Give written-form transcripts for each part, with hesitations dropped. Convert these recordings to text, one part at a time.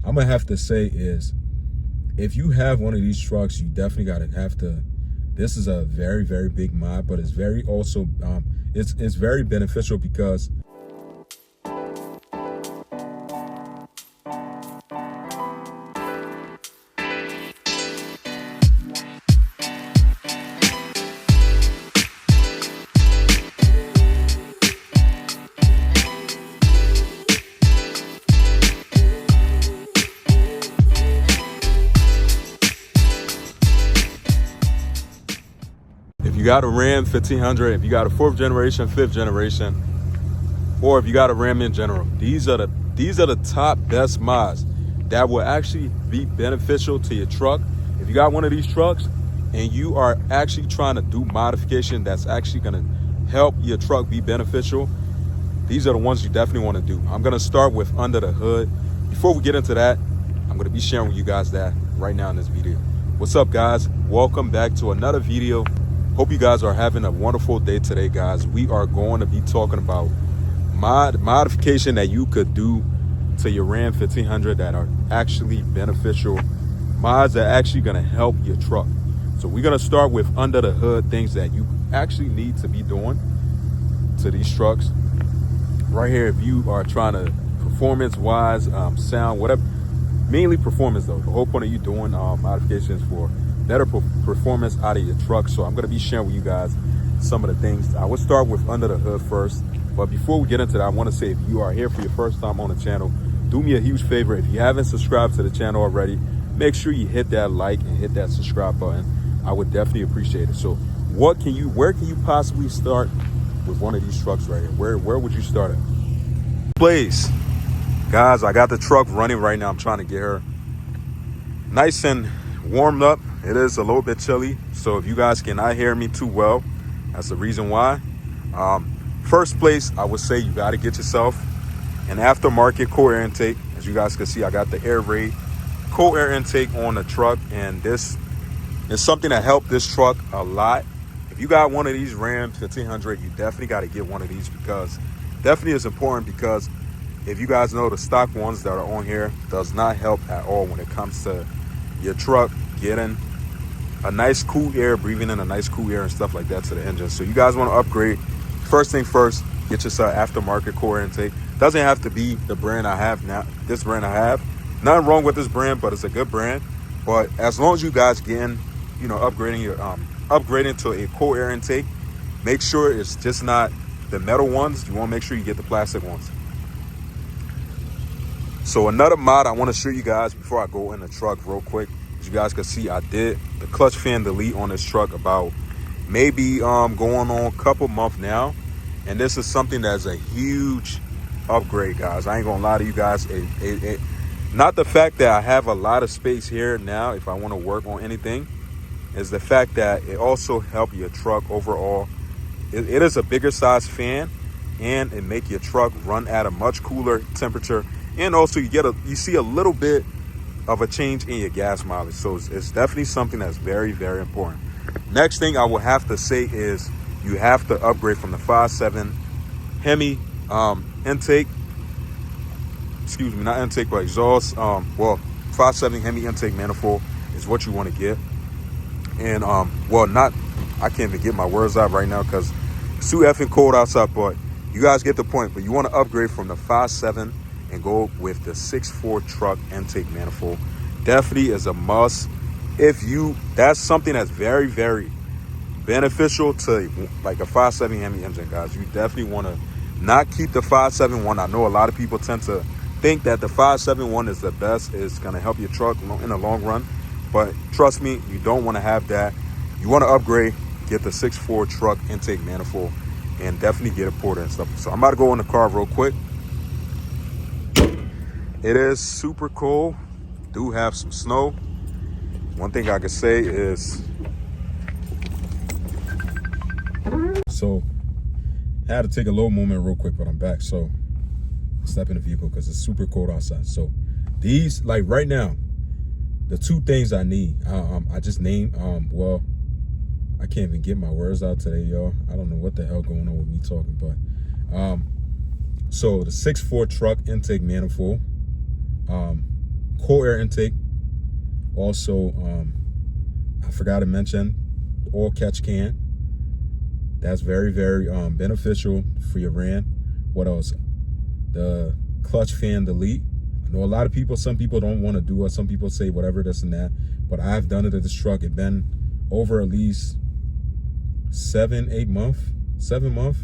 I'm gonna have to say is, if you have one of these trucks, you definitely gotta have to. This is a very, very big mod, but it's very also it's very beneficial because if you got a Ram 1500, if you got a 4th generation, 5th generation, or if you got a Ram in general, these are the top best mods that will actually be beneficial to your truck. If you got one of these trucks and you are actually trying to do modification that's actually going to help your truck be beneficial, these are the ones you definitely want to do. I'm going to start with under the hood. Before we get into that, I'm going to be sharing with you guys that right now in this video. What's up, guys? Welcome back to another video. Hope you guys are having a wonderful day today, guys. We are going to be talking about modification that you could do to your Ram 1500 that are actually beneficial, mods that are actually going to help your truck. So we're going to start with under the hood, things that you actually need to be doing to these trucks. Right here, if you are trying to performance-wise, sound, whatever, mainly performance though. The whole point of you doing modifications for better performance out of your truck. So I'm going to be sharing with you guys some of the things. I will start with under the hood first. But before we get into that, I want to say, if you are here for your first time on the channel, do me a huge favor. If you haven't subscribed to the channel already, make sure you hit that like and hit that subscribe button. I would definitely appreciate it. So where can you possibly start with one of these trucks right here? Where would you start at? Place. Guys, I got the truck running right now. I'm trying to get her nice and warmed up. It is a little bit chilly, so if you guys cannot hear me too well, that's the reason why. First place, I would say you got to get yourself an aftermarket cold air intake. As you guys can see, I got the Air Raid cold air intake on the truck, and this is something that helped this truck a lot. If you got one of these Ram 1500, you definitely got to get one of these, because definitely is important, because if you guys know, the stock ones that are on here does not help at all when it comes to your truck getting a nice cool air, breathing in a nice cool air and stuff like that to the engine. So you guys want to upgrade. First thing first, get yourself aftermarket core intake. Doesn't have to be the brand I have now. This brand I have, nothing wrong with this brand, but it's a good brand. But as long as you guys getting, upgrading your upgrading to a core air intake, make sure it's just not the metal ones. You want to make sure you get the plastic ones. So another mod I want to show you guys before I go in the truck real quick. As you guys can see, I did the clutch fan delete on this truck about maybe going on a couple months now, and this is something that's a huge upgrade, guys. I ain't gonna lie to you guys. Not the fact that I have a lot of space here now if I want to work on anything, is the fact that it also helps your truck overall. It is a bigger size fan, and it make your truck run at a much cooler temperature, and also you see a little bit of a change in your gas mileage. So it's definitely something that's very, very important. Next thing I will have to say is you have to upgrade from the 5.7 Hemi intake. Excuse me, not intake, but exhaust. 5.7 Hemi intake manifold is what you want to get. And I can't even get my words out right now because it's too effing cold outside, but you guys get the point. But you want to upgrade from the 5.7 and go with the 6.4 truck intake manifold. Definitely is a must. That's something that's very, very beneficial to like a 5.7 Hemi engine, guys. You definitely want to not keep the 5.7 one. I know a lot of people tend to think that the 5.7 one is the best, is going to help your truck in the long run, but trust me, you don't want to have that. You want to upgrade, get the 6.4 truck intake manifold, and definitely get a porter and stuff. So I'm about to go in the car real quick. It is super cold. Do have some snow. One thing I could say is, so I had to take a little moment real quick, but I'm back. So step in the vehicle because it's super cold outside. So these, like right now, the two things I need, I just named, I can't even get my words out today, y'all. I don't know what the hell going on with me talking, but so the 6.4 truck intake manifold, cold air intake. Also, I forgot to mention oil catch can. That's very, very beneficial for your Ram. What else? The clutch fan delete. I know a lot of people, some people don't want to do it. Some people say whatever, this and that. But I've done it at this truck. It's been over at least 7 months.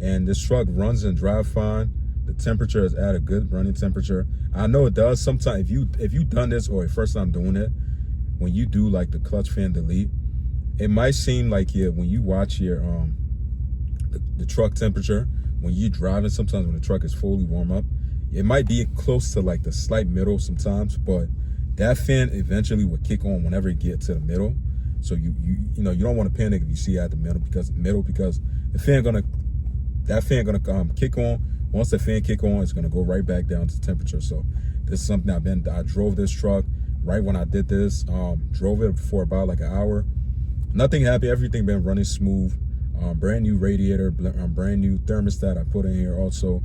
And this truck runs and drives fine. The temperature is at a good running temperature. I know it does sometimes. If you've done this or your first time doing it, when you do like the clutch fan delete, it might seem like when you watch your the truck temperature, when you're driving, sometimes when the truck is fully warm up, it might be close to like the slight middle sometimes, but that fan eventually will kick on whenever it gets to the middle. So you don't want to panic if you see it at the middle because the fan gonna kick on. Once the fan kick on, it's gonna go right back down to temperature. So this is something I drove this truck right when I did this. Drove it for about like an hour. Nothing happened. Everything been running smooth. Brand new radiator, brand new thermostat I put in here also.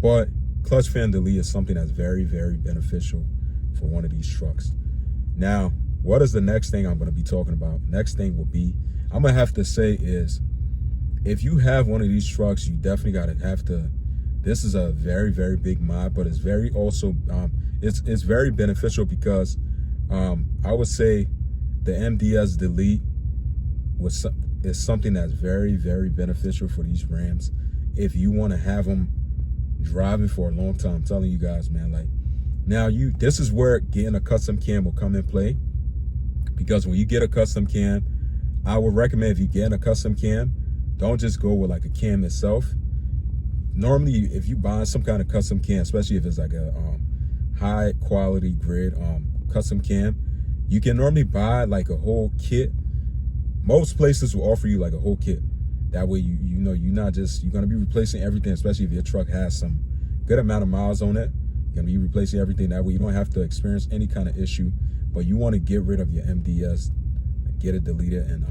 But clutch fan delete is something that's very, very beneficial for one of these trucks. Now, what is the next thing I'm going to be talking about? Next thing will be, I'm going to have to say is, if you have one of these trucks, you definitely got to have to, this is a very, very big mod, but it's very also, it's very beneficial because I would say the MDS delete is something that's very, very beneficial for these Rams. If you want to have them driving for a long time, I'm telling you guys, man, like now this is where getting a custom cam will come in play. Because when you get a custom cam, I would recommend if you get a custom cam, don't just go with like a cam itself. Normally, if you buy some kind of custom cam, especially if it's like a high quality grid custom cam, you can normally buy like a whole kit. Most places will offer you like a whole kit. That way you're gonna be replacing everything, especially if your truck has some good amount of miles on it. You're gonna be replacing everything. That way you don't have to experience any kind of issue. But you want to get rid of your MDS, get it deleted, and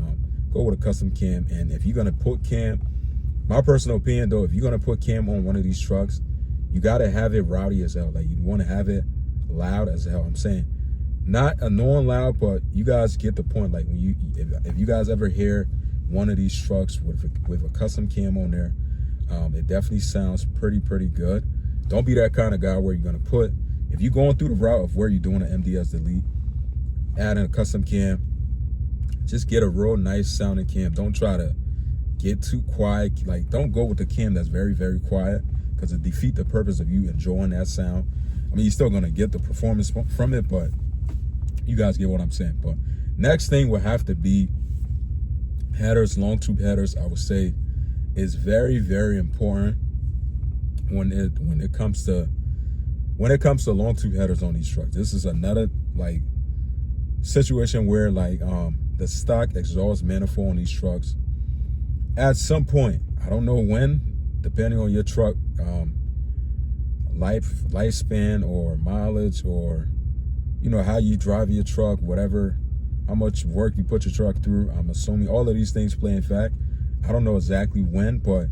go with a custom cam. And if you're gonna put cam, my personal opinion though, if you're gonna put cam on one of these trucks, you gotta have it rowdy as hell. Like you want to have it loud as hell. I'm saying, not annoying loud, but you guys get the point. Like when if you guys ever hear one of these trucks with a custom cam on there, it definitely sounds pretty good. Don't be that kind of guy where you're gonna put, if you're going through the route of where you're doing an MDS delete, adding a custom cam, just get a real nice sounding cam. Don't try to get too quiet. Like don't go with the cam that's very, very quiet, because it defeats the purpose of you enjoying that sound. I mean, you're still gonna get the performance from it, but you guys get what I'm saying. But next thing will have to be headers. Long tube headers, I would say, is very, very important when it comes to long tube headers on these trucks. This is another like situation where like the stock exhaust manifold on these trucks, at some point, I don't know when, depending on your truck lifespan or mileage, or how you drive your truck, whatever, how much work you put your truck through. I'm assuming all of these things play in fact. I don't know exactly when, but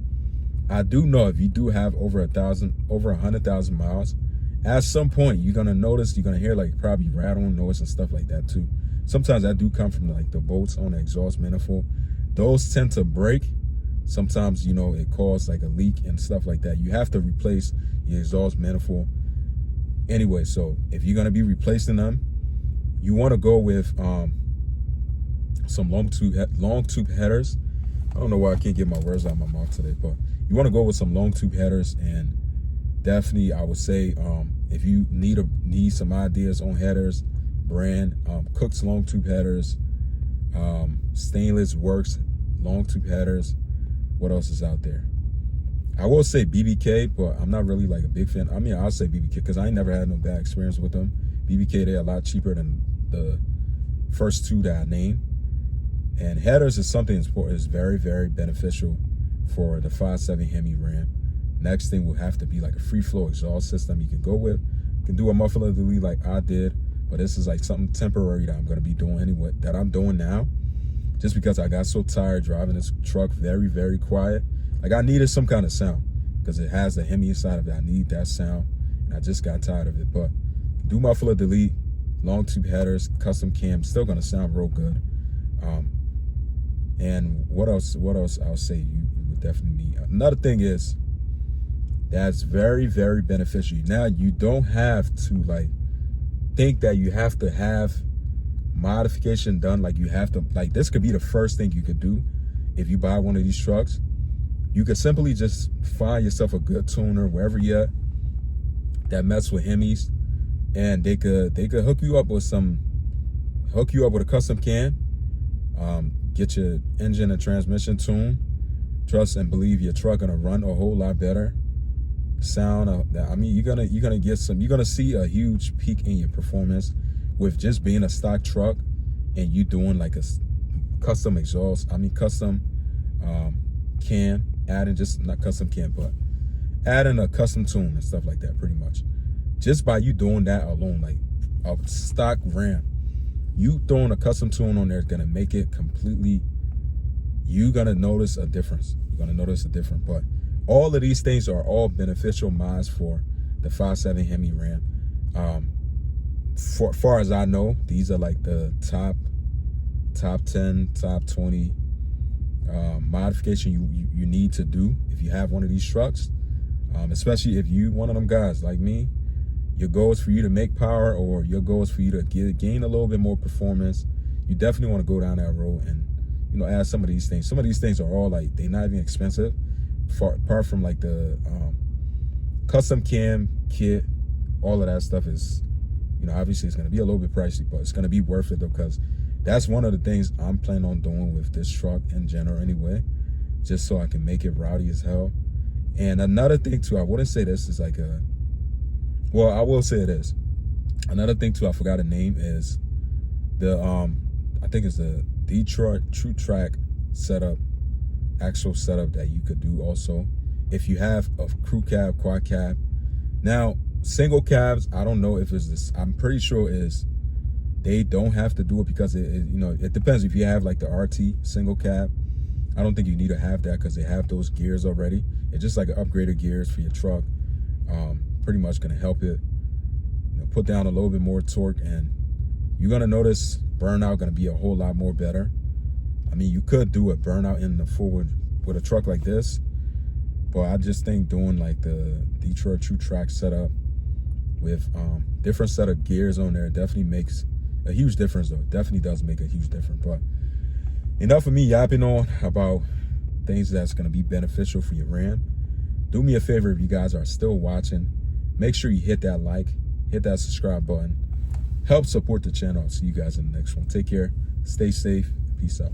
I do know if you do have over 100,000 miles, at some point you're gonna notice, you're gonna hear like probably rattling noise and stuff like that too. Sometimes that do come from like the bolts on the exhaust manifold. Those tend to break. Sometimes it causes like a leak and stuff like that. You have to replace your exhaust manifold anyway. So if you're gonna be replacing them, you want to go with some long tube headers. I don't know why I can't get my words out of my mouth today, but you want to go with some long tube headers. And definitely I would say if you need some ideas on headers brand, Cook's long tube headers, Stainless Works long tube headers. What else is out there? I will say BBK, but I'm not really like a big fan. I mean, I'll say BBK because I ain't never had no bad experience with them. BBK, they're a lot cheaper than the first two that I named. And headers is something is very, very beneficial for the 5.7 Hemi Ram. Next thing will have to be like a free flow exhaust system you can go with. You can do a muffler delete like I did, but this is like something temporary that I'm going to be doing anyway, that I'm doing now, just because I got so tired driving this truck very, very quiet. Like I needed some kind of sound because it has the Hemi inside of it. I need that sound, and I just got tired of it. But Do muffler delete, long tube headers, custom cam, still gonna sound real good. And what else I'll say you would definitely need. Another thing is that's very, very beneficial. Now you don't have to like think that you have to have modification done. Like you have to, like this could be the first thing you could do if you buy one of these trucks. You could simply just find yourself a good tuner wherever you're at that mess with Hemis, and they could hook you up with a custom cam, get your engine and transmission tuned. Trust and believe your truck gonna run a whole lot better. Sound, I mean, you're gonna see a huge peak in your performance with just being a stock truck and you doing like a custom exhaust. I mean, custom cam, adding just not custom cam, but adding a custom tune and stuff like that. Pretty much, just by you doing that alone, like a stock Ram, you throwing a custom tune on there is gonna make it completely. You're gonna notice a difference. But all of these things are all beneficial mods for the 5.7 Hemi Ram. For far as I know, these are like the top 10, top 20 modification you need to do if you have one of these trucks. Especially if you one of them guys like me, your goal is for you to make power, or your goal is for you to gain a little bit more performance. You definitely want to go down that road and add some of these things. Some of these things are all like, they're not even expensive. Apart from like the custom cam kit, all of that stuff is, obviously it's going to be a little bit pricey, but it's going to be worth it though, because that's one of the things I'm planning on doing with this truck in general anyway, just so I can make it rowdy as hell. And another thing too, I wouldn't say this is like well, I will say it is. Another thing too, I forgot a name, is the I think it's the Detroit True Track setup, actual setup that you could do also if you have a crew cab, quad cab. Now single cabs, I don't know if it's this, I'm pretty sure is they don't have to do it, because it depends. If you have like the RT single cab, I don't think you need to have that, because they have those gears already. It's just like an upgraded gears for your truck. Pretty much gonna help it put down a little bit more torque, and you're gonna notice burnout gonna be a whole lot more better. I mean, you could do a burnout in the forward with a truck like this, but I just think doing like the Detroit True Track setup with different set of gears on there definitely makes a huge difference though. Definitely does make a huge difference. But enough of me yapping on about things that's going to be beneficial for your Ram. Do me a favor, if you guys are still watching, make sure you hit that like, hit that subscribe button. Help support the channel. I'll see you guys in the next one. Take care. Stay safe. Peace out.